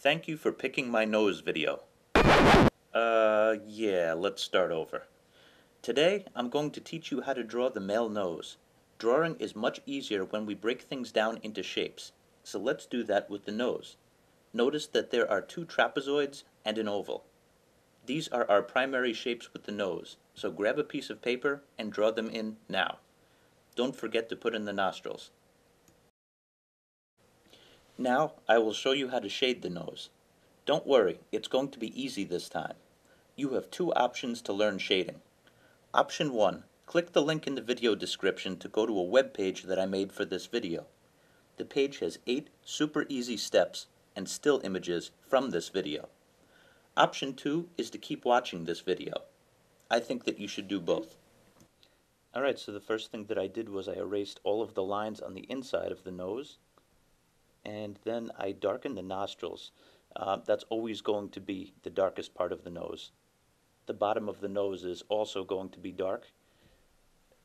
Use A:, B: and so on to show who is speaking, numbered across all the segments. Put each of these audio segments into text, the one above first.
A: Thank you for picking my nose video. Yeah, let's start over. Today, I'm going to teach you how to draw the male nose. Drawing is much easier when we break things down into shapes, so let's do that with the nose. Notice that there are two trapezoids and an oval. These are our primary shapes with the nose, so grab a piece of paper and draw them in now. Don't forget to put in the nostrils. Now, I will show you how to shade the nose. Don't worry, it's going to be easy this time. You have two options to learn shading. Option 1. Click the link in the video description to go to a web page that I made for this video. The page has 8 super easy steps and still images from this video. Option 2 is to keep watching this video. I think that you should do both. Alright, so the first thing that I did was I erased all of the lines on the inside of the nose, and then I darkened the nostrils. That's always going to be the darkest part of the nose. The bottom of the nose is also going to be dark.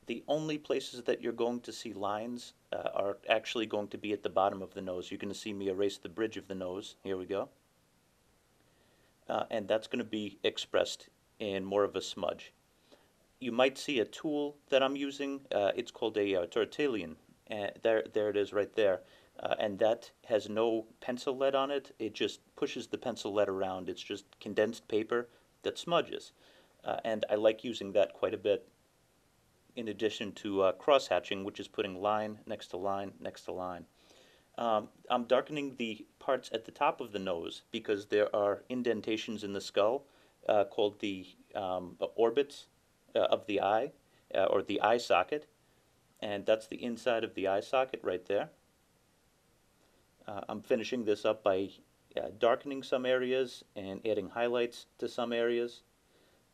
A: The only places that you're going to see lines are actually going to be at the bottom of the nose. You're going to see me erase the bridge of the nose. Here we go. And that's going to be expressed in more of a smudge. You might see a tool that I'm using. It's called a tortillon. There it is right there. And that has no pencil lead on it. It just pushes the pencil lead around. It's just condensed paper that smudges. And I like using that quite a bit, in addition to cross-hatching, which is putting line next to line next to line. I'm darkening the parts at the top of the nose because there are indentations in the skull called the orbits of the eye, or the eye socket, and that's the inside of the eye socket right there. I'm finishing this up by darkening some areas and adding highlights to some areas.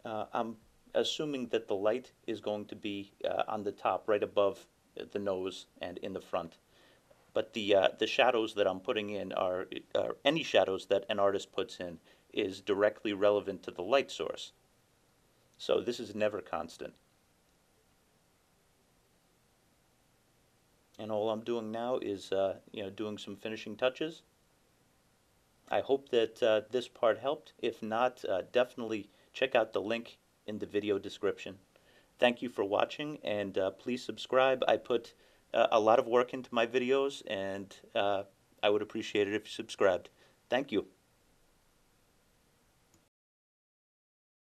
A: I'm assuming that the light is going to be on the top, right above the nose and in the front. But the shadows that I'm putting in are any shadows that an artist puts in is directly relevant to the light source. So this is never constant. And all I'm doing now is doing some finishing touches. I hope that this part helped. If not, definitely check out the link in the video description. Thank you for watching, and please subscribe. I put a lot of work into my videos, and I would appreciate it if you subscribed. Thank you.